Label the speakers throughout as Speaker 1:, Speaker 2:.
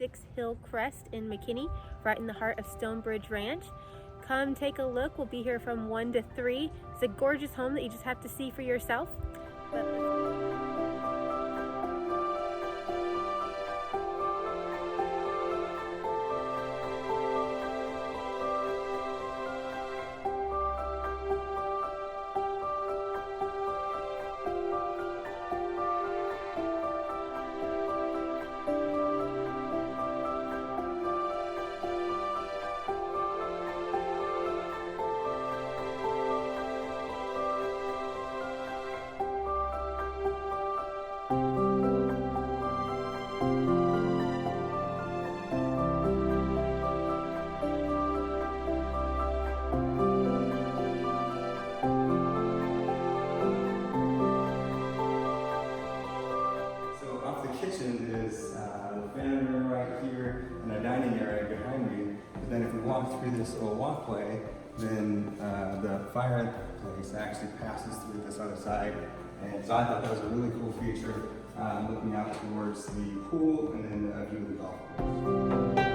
Speaker 1: 6 Hill Crest in McKinney, right in the heart of Stonebridge Ranch. Come take a look. We'll be here from 1 to 3. It's a gorgeous home that you just have to see for yourself.
Speaker 2: Kitchen is the family room right here and a dining area behind me. But then if we walk through this little walkway, then the fireplace actually passes through this other side. And so I thought that was a really cool feature, looking out towards the pool and then a view of the golf course.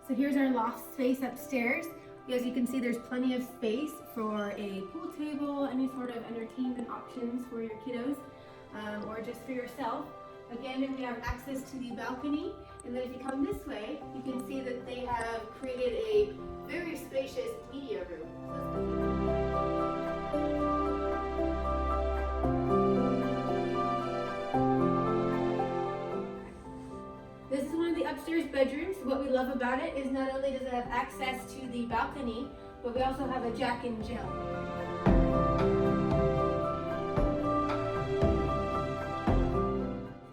Speaker 1: So here's our loft space upstairs. As you can see, there's plenty of space for a pool table, any sort of entertainment options for your kiddos, or just for yourself. Again, we have access to the balcony, and then if you come this way, you can see that they have created a very spacious media room. This is one of the upstairs bedrooms. What we love about it is not only does it have access to the balcony, but we also have a Jack and Jill.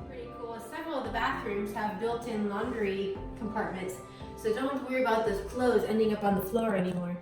Speaker 1: Pretty cool. Several of the bathrooms have built-in laundry compartments, so don't worry about those clothes ending up on the floor anymore.